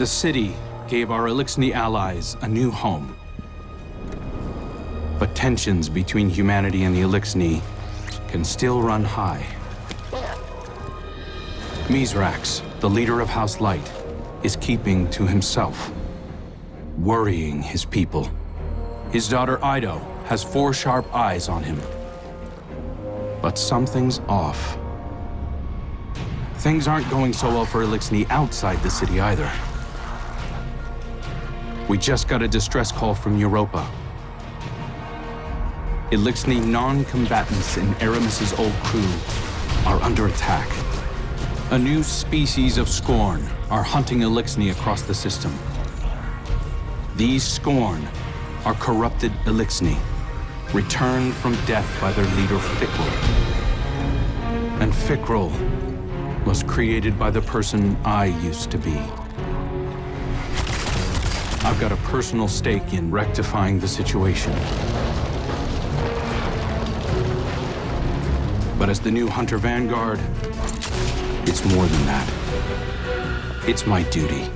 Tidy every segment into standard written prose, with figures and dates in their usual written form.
The city gave our Elixni allies a new home. But tensions between humanity and the Elixni can still run high. Mizrax, the leader of House Light, is keeping to himself, worrying his people. His daughter Ido has 4 sharp eyes on him. But something's off. Things aren't going so well for Elixni outside the city either. We just got a distress call from Europa. Elixni non-combatants in Aramis's old crew are under attack. A new species of Scorn are hunting Elixni across the system. These Scorn are corrupted Elixni, returned from death by their leader Fikrul. And Fikrul was created by the person I used to be. I've got a personal stake in rectifying the situation. But as the new Hunter Vanguard, it's more than that. It's my duty.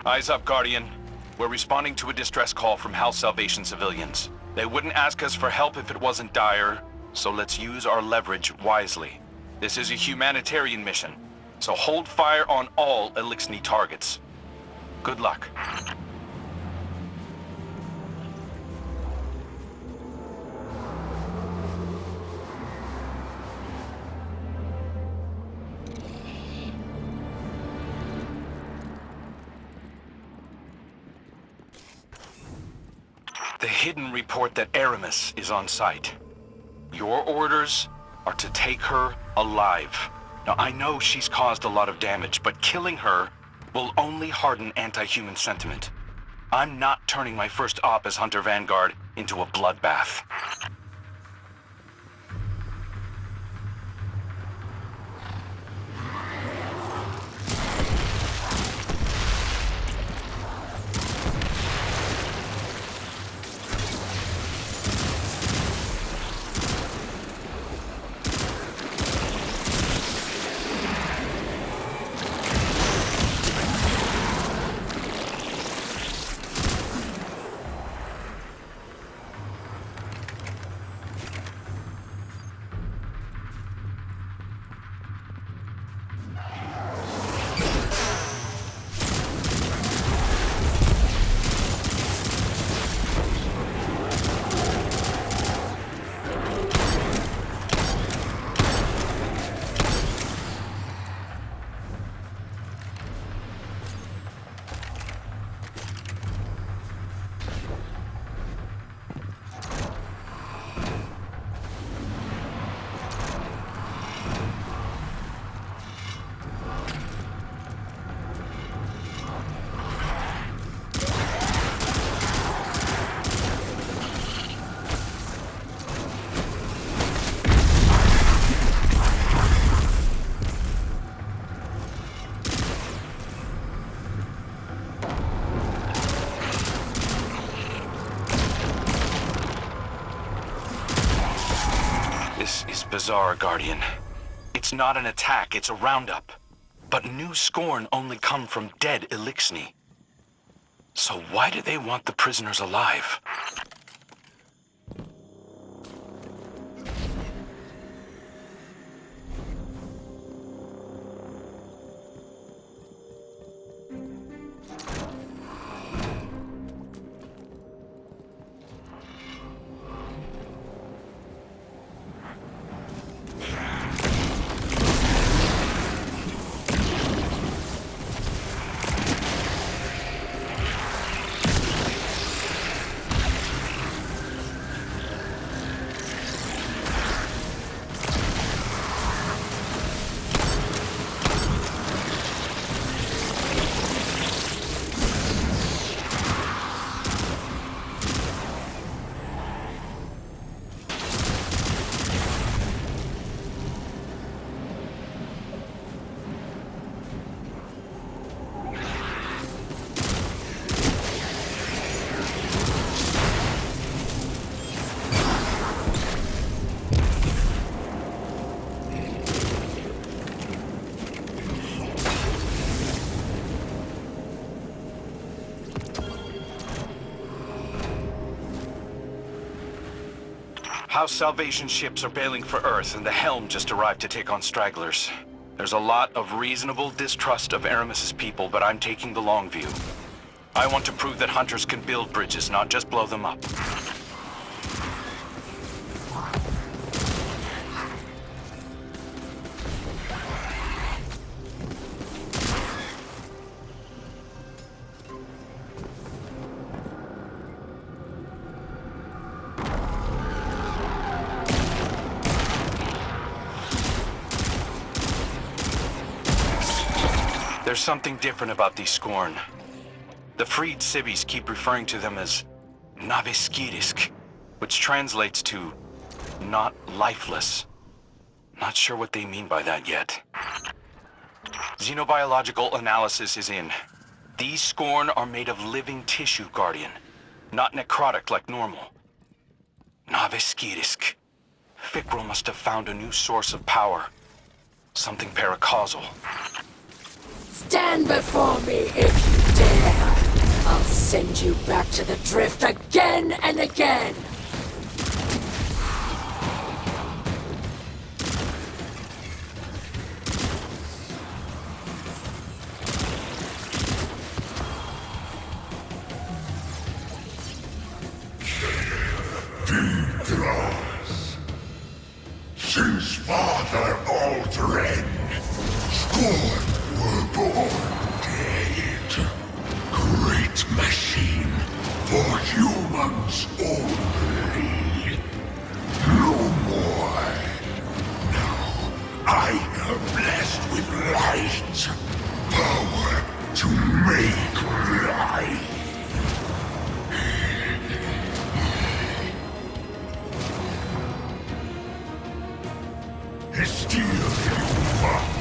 Eyes up, Guardian. We're responding to a distress call from House Salvation civilians. They wouldn't ask us for help if it wasn't dire, so let's use our leverage wisely. This is a humanitarian mission, so hold fire on all Elixni targets. Good luck. The Hidden report that Aramis is on site. Your orders are to take her alive. Now, I know she's caused a lot of damage, but killing her will only harden anti-human sentiment. I'm not turning my first op as Hunter Vanguard into a bloodbath. This is bizarre, Guardian. It's not an attack, it's a roundup. But new Scorn only come from dead Elixni. So why do they want the prisoners alive? House Salvation ships are bailing for Earth, and the Helm just arrived to take on stragglers. There's a lot of reasonable distrust of Aramis's people, but I'm taking the long view. I want to prove that hunters can build bridges, not just blow them up. There's something different about these Scorn. The freed civvies keep referring to them as Naviskirisk, which translates to not lifeless. Not sure what they mean by that yet. Xenobiological analysis is in. These Scorn are made of living tissue, Guardian. Not necrotic like normal. Naviskirisk. Fikrul must have found a new source of power. Something paracausal. Stand before me if you dare! I'll send you back to the drift again and again! Since Father Aldrin, Scorn were born dead. Great machine for humans only. No more. Now I am blessed with light. Power to make life. Still human.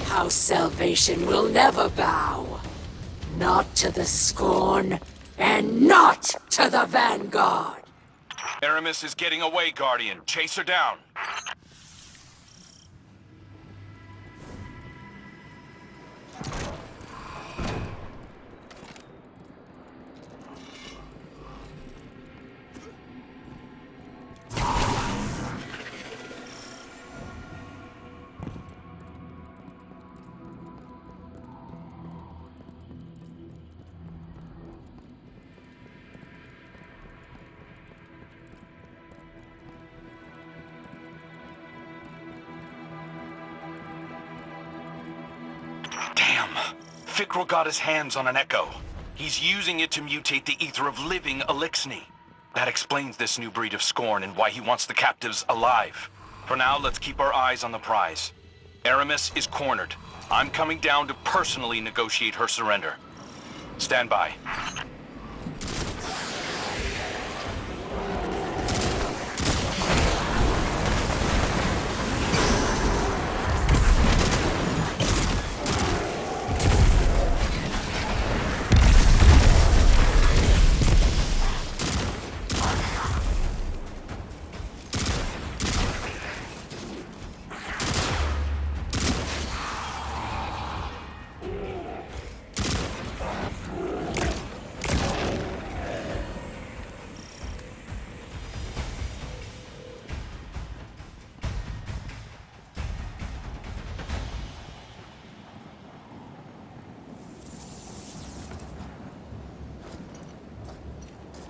House Salvation will never bow. Not to the Scorn, and not to the Vanguard! Aramis is getting away, Guardian. Chase her down. Damn. Fikrul got his hands on an echo. He's using it to mutate the ether of living Elixni. That explains this new breed of Scorn and why he wants the captives alive. For now, let's keep our eyes on the prize. Aramis is cornered. I'm coming down to personally negotiate her surrender. Stand by.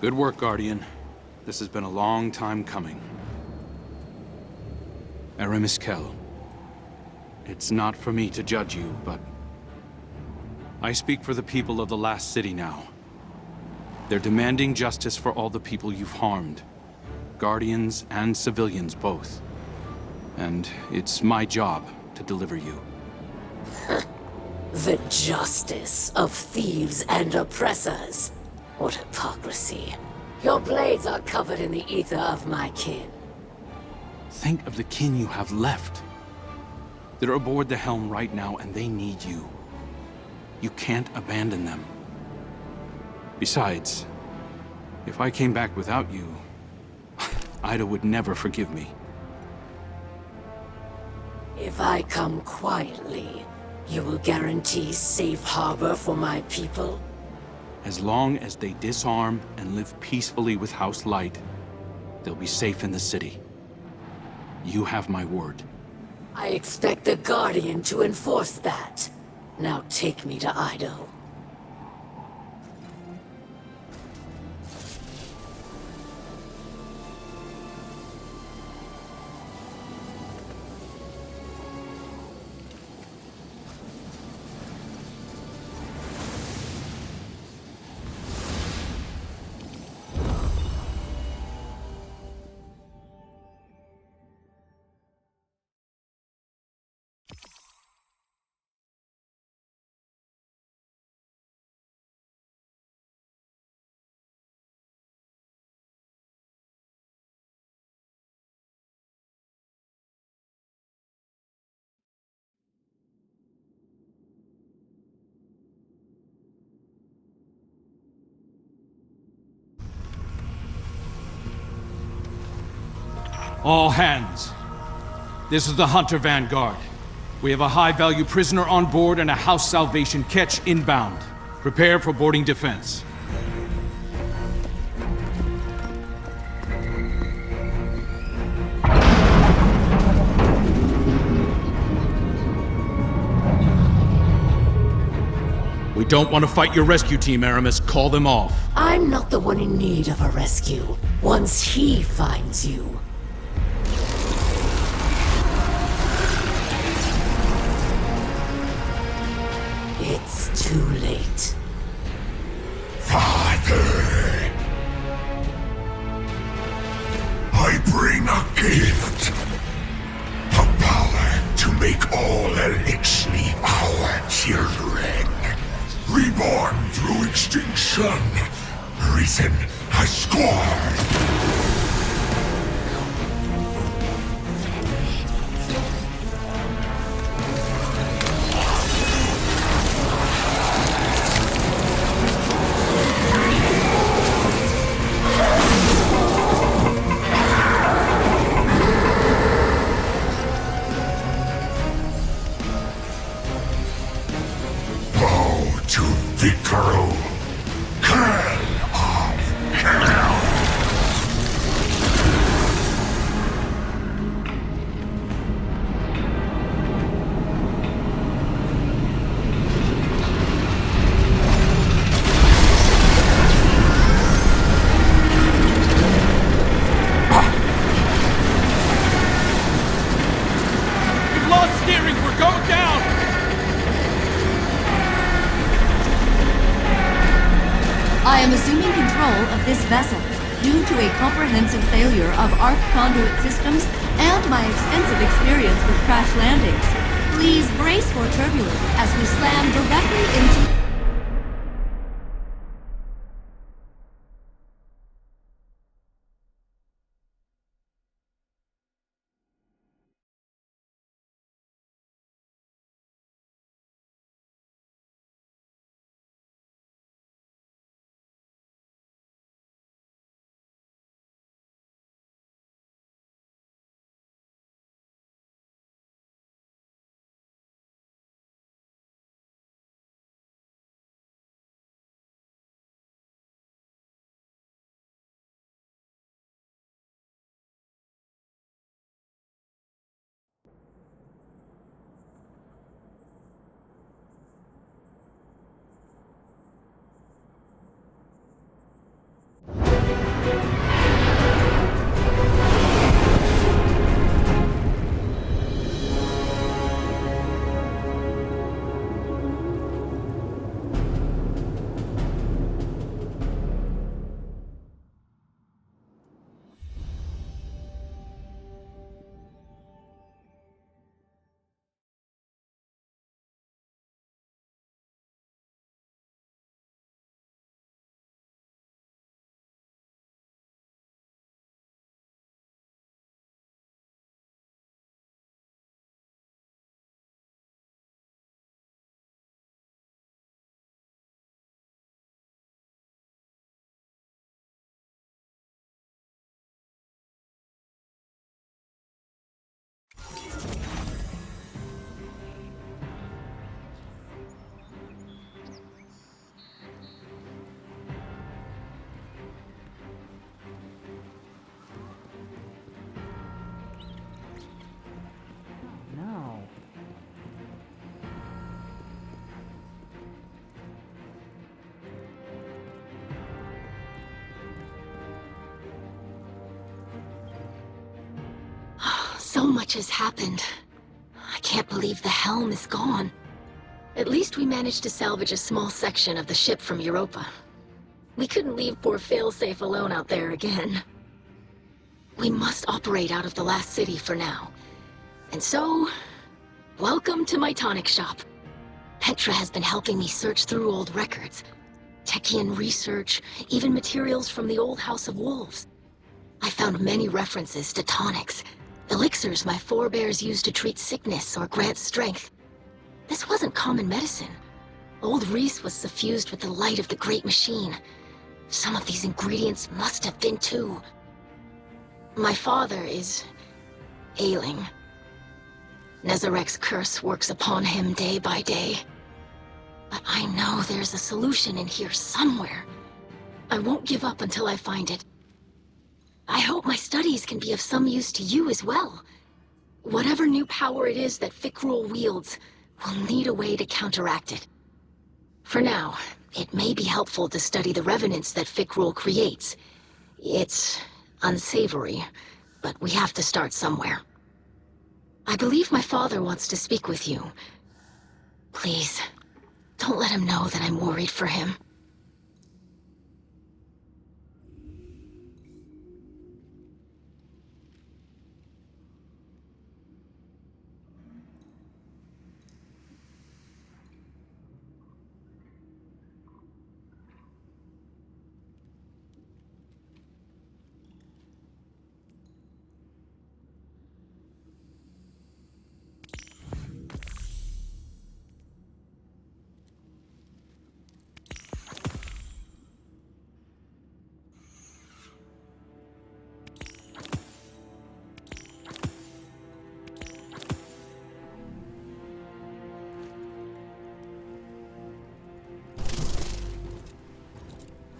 Good work, Guardian. This has been a long time coming. Aramis Kell. It's not for me to judge you, but I speak for the people of the last city now. They're demanding justice for all the people you've harmed. Guardians and civilians both. And it's my job to deliver you. The justice of thieves and oppressors. What hypocrisy. Your blades are covered in the ether of my kin. Think of the kin you have left. They're aboard the helm right now, and they need you. You can't abandon them. Besides, if I came back without you, Ida would never forgive me. If I come quietly, you will guarantee safe harbor for my people? As long as they disarm and live peacefully with House Light, they'll be safe in the city. You have my word. I expect the Guardian to enforce that. Now take me to Ido. All hands. This is the Hunter Vanguard. We have a high-value prisoner on board and a House Salvation catch inbound. Prepare for boarding defense. We don't want to fight your rescue team, Aramis. Call them off. I'm not the one in need of a rescue. Once he finds you. It's too late. Father, I bring a gift. The power to make all Elixni our children. Reborn through extinction. Reason has scorned. To Vicaro, Curl of Hell! We've lost steering! We're going down! I am assuming control of this vessel due to a comprehensive failure of arc conduit systems and my extensive experience with crash landings. Please brace for turbulence as we slam directly into... So much has happened. I can't believe the helm is gone. At least we managed to salvage a small section of the ship from Europa. We couldn't leave poor Failsafe alone out there again. We must operate out of the last city for now. And so, welcome to my tonic shop. Petra has been helping me search through old records. Techian research, even materials from the old House of Wolves. I found many references to tonics, elixirs my forebears used to treat sickness or grant strength. This wasn't common medicine. Old Reese was suffused with the light of the Great Machine. Some of these ingredients must have been too. My father is ailing. Nezarek's curse works upon him day by day. But I know there's a solution in here somewhere. I won't give up until I find it. I hope my studies can be of some use to you as well. Whatever new power it is that Fikrul wields, we'll need a way to counteract it. For now, it may be helpful to study the revenants that Fikrul creates. It's unsavory, but we have to start somewhere. I believe my father wants to speak with you. Please, don't let him know that I'm worried for him.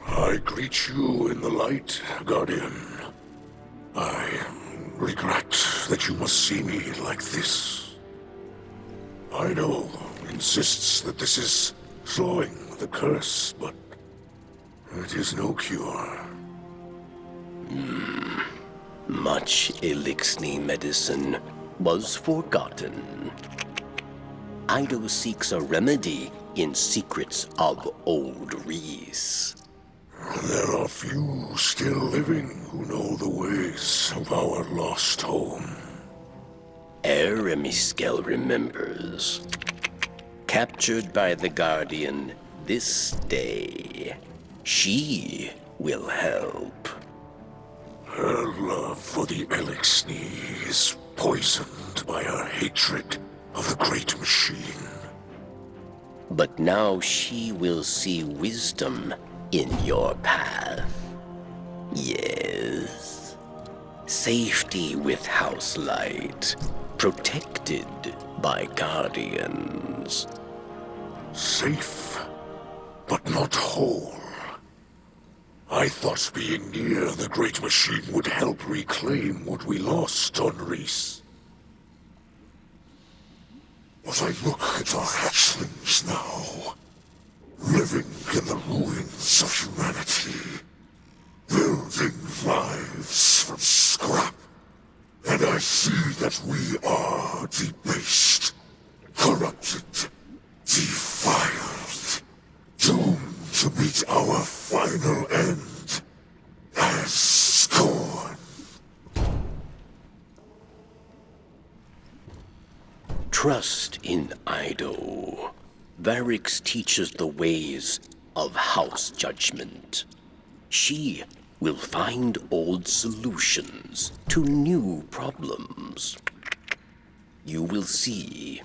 I greet you in the light, Guardian. I regret that you must see me like this. Ido insists that this is slowing the curse, but it is no cure. Much Elixni medicine was forgotten. Ido seeks a remedy in secrets of old Reese. There are few still living who know the ways of our lost home. Eremiskel remembers. Captured by the Guardian this day, she will help. Her love for the Elixni is poisoned by her hatred of the Great Machine. But now she will see wisdom in your path. Yes. Safety with House Light, protected by Guardians. Safe, but not whole. I thought being near the Great Machine would help reclaim what we lost on Reese. But I look at our hatchlings now, living in the ruins of humanity, building lives from scrap, and I see that we are debased, corrupted, defiled, doomed to meet our final end as scorn. Trust in Ido. Varix teaches the ways of House Judgment. She will find old solutions to new problems. You will see.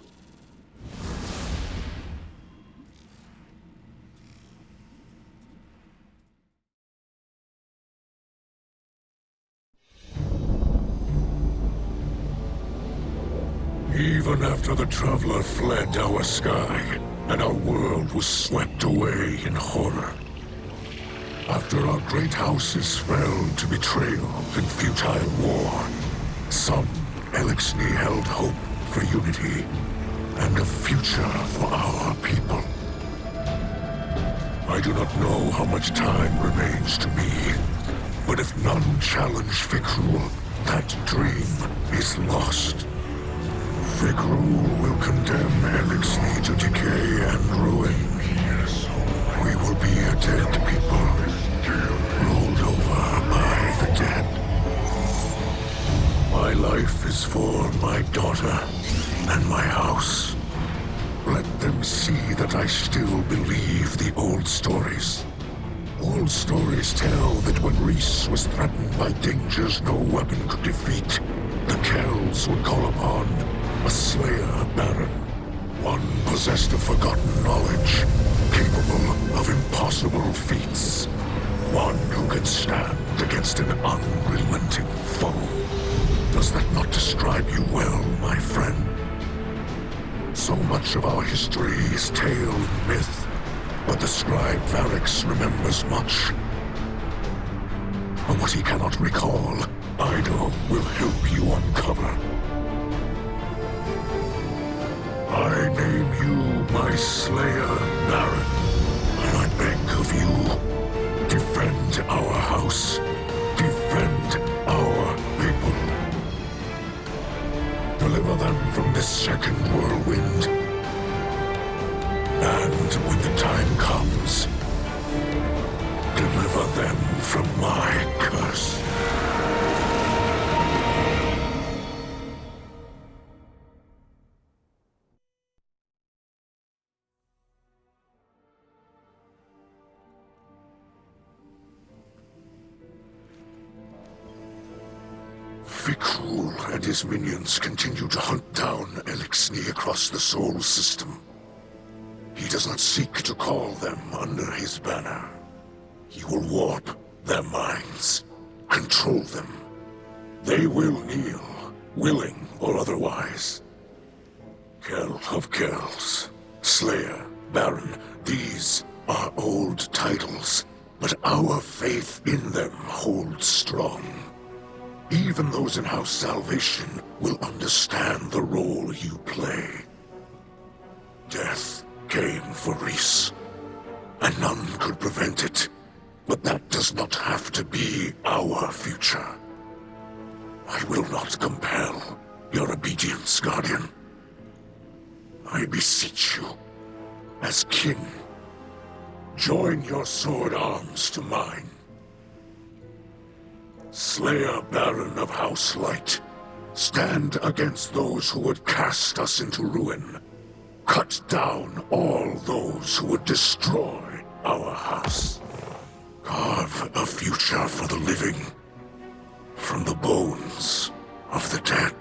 Even after the Traveler fled our sky, and our world was swept away in horror. After our great houses fell to betrayal and futile war, some Elixni held hope for unity and a future for our people. I do not know how much time remains to me, but if none challenge Fikrul, That dream is lost. Fikrul will condemn Elixir to decay and ruin. We will be a dead people, rolled over by the dead. My life is for my daughter and my house. Let them see that I still believe the old stories. Old stories tell that when Reese was threatened by dangers no weapon could defeat, the Kells would call upon a Slayer Baron. One possessed of forgotten knowledge, capable of impossible feats. One who can stand against an unrelenting foe. Does that not describe you well, my friend? So much of our history is tale and myth, but the scribe Varix remembers much. But what he cannot recall, Ido will help you uncover. I name you my Slayer Baron, and I beg of you, defend our house, defend our people. Deliver them from this second whirlwind. And when the time comes, deliver them from my curse. Fikrul and his minions continue to hunt down Elixir across the Sol system. He does not seek to call them under his banner. He will warp their minds, control them. They will kneel, willing or otherwise. Kell of Kells, Slayer, Baron, these are old titles, but our faith in them holds strong. Even those in House Salvation will understand the role you play. Death came for Reese, and none could prevent it. But that does not have to be our future. I will not compel your obedience, Guardian. I beseech you, as kin, join your sword arms to mine. Slayer Baron of House Light, stand against those who would cast us into ruin. Cut down all those who would destroy our house. Carve a future for the living from the bones of the dead.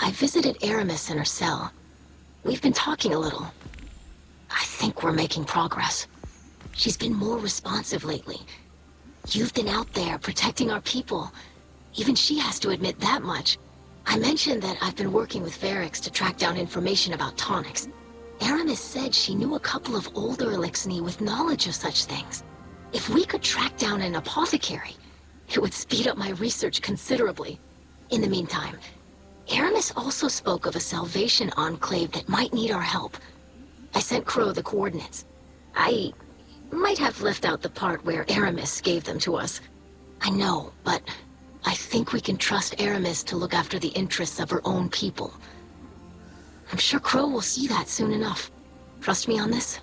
I visited Aramis in her cell. We've been talking a little. I think we're making progress. She's been more responsive lately. You've been out there protecting our people. Even she has to admit that much. I mentioned that I've been working with Varix to track down information about tonics. Aramis said she knew a couple of older Elixni with knowledge of such things. If we could track down an apothecary, it would speed up my research considerably. In the meantime, Aramis also spoke of a Salvation enclave that might need our help. I sent Crow the coordinates. I might have left out the part where Aramis gave them to us. I know, but I think we can trust Aramis to look after the interests of her own people. I'm sure Crow will see that soon enough. Trust me on this?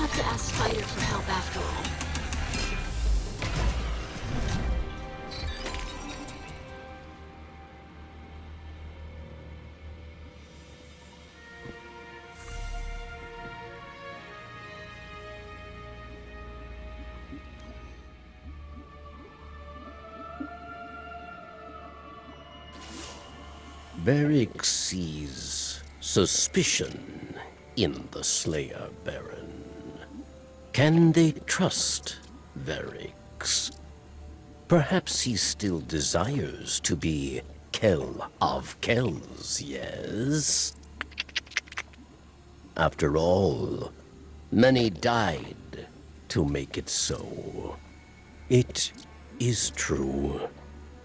have to ask Spider for help after all. Varric sees suspicion in the Slayer Baron. Can they trust Varric? Perhaps he still desires to be Kell of Kells, yes? After all, many died to make it so. It is true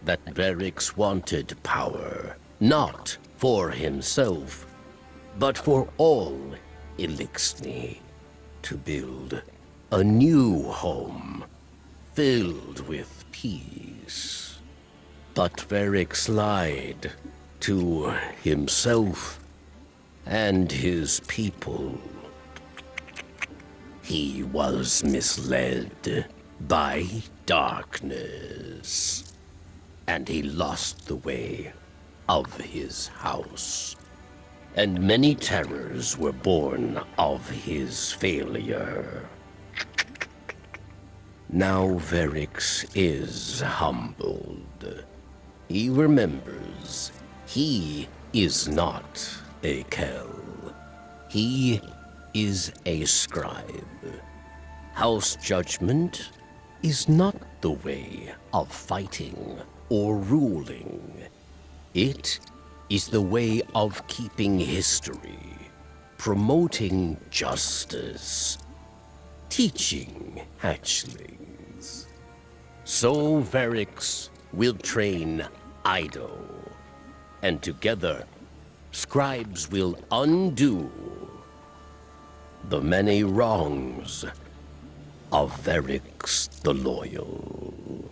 that Varric wanted power, not for himself, but for all Elixni, to build a new home filled with peace. But Varric lied to himself and his people. He was misled by darkness, and he lost the way of his house. And many terrors were born of his failure. Now Varric is humbled. He remembers he is not a Kell. He is a scribe. House judgment is not the way of fighting or ruling. It is the way of keeping history, promoting justice, teaching hatchlings. So Varric will train Ido, and together, scribes will undo the many wrongs of Varric the Loyal.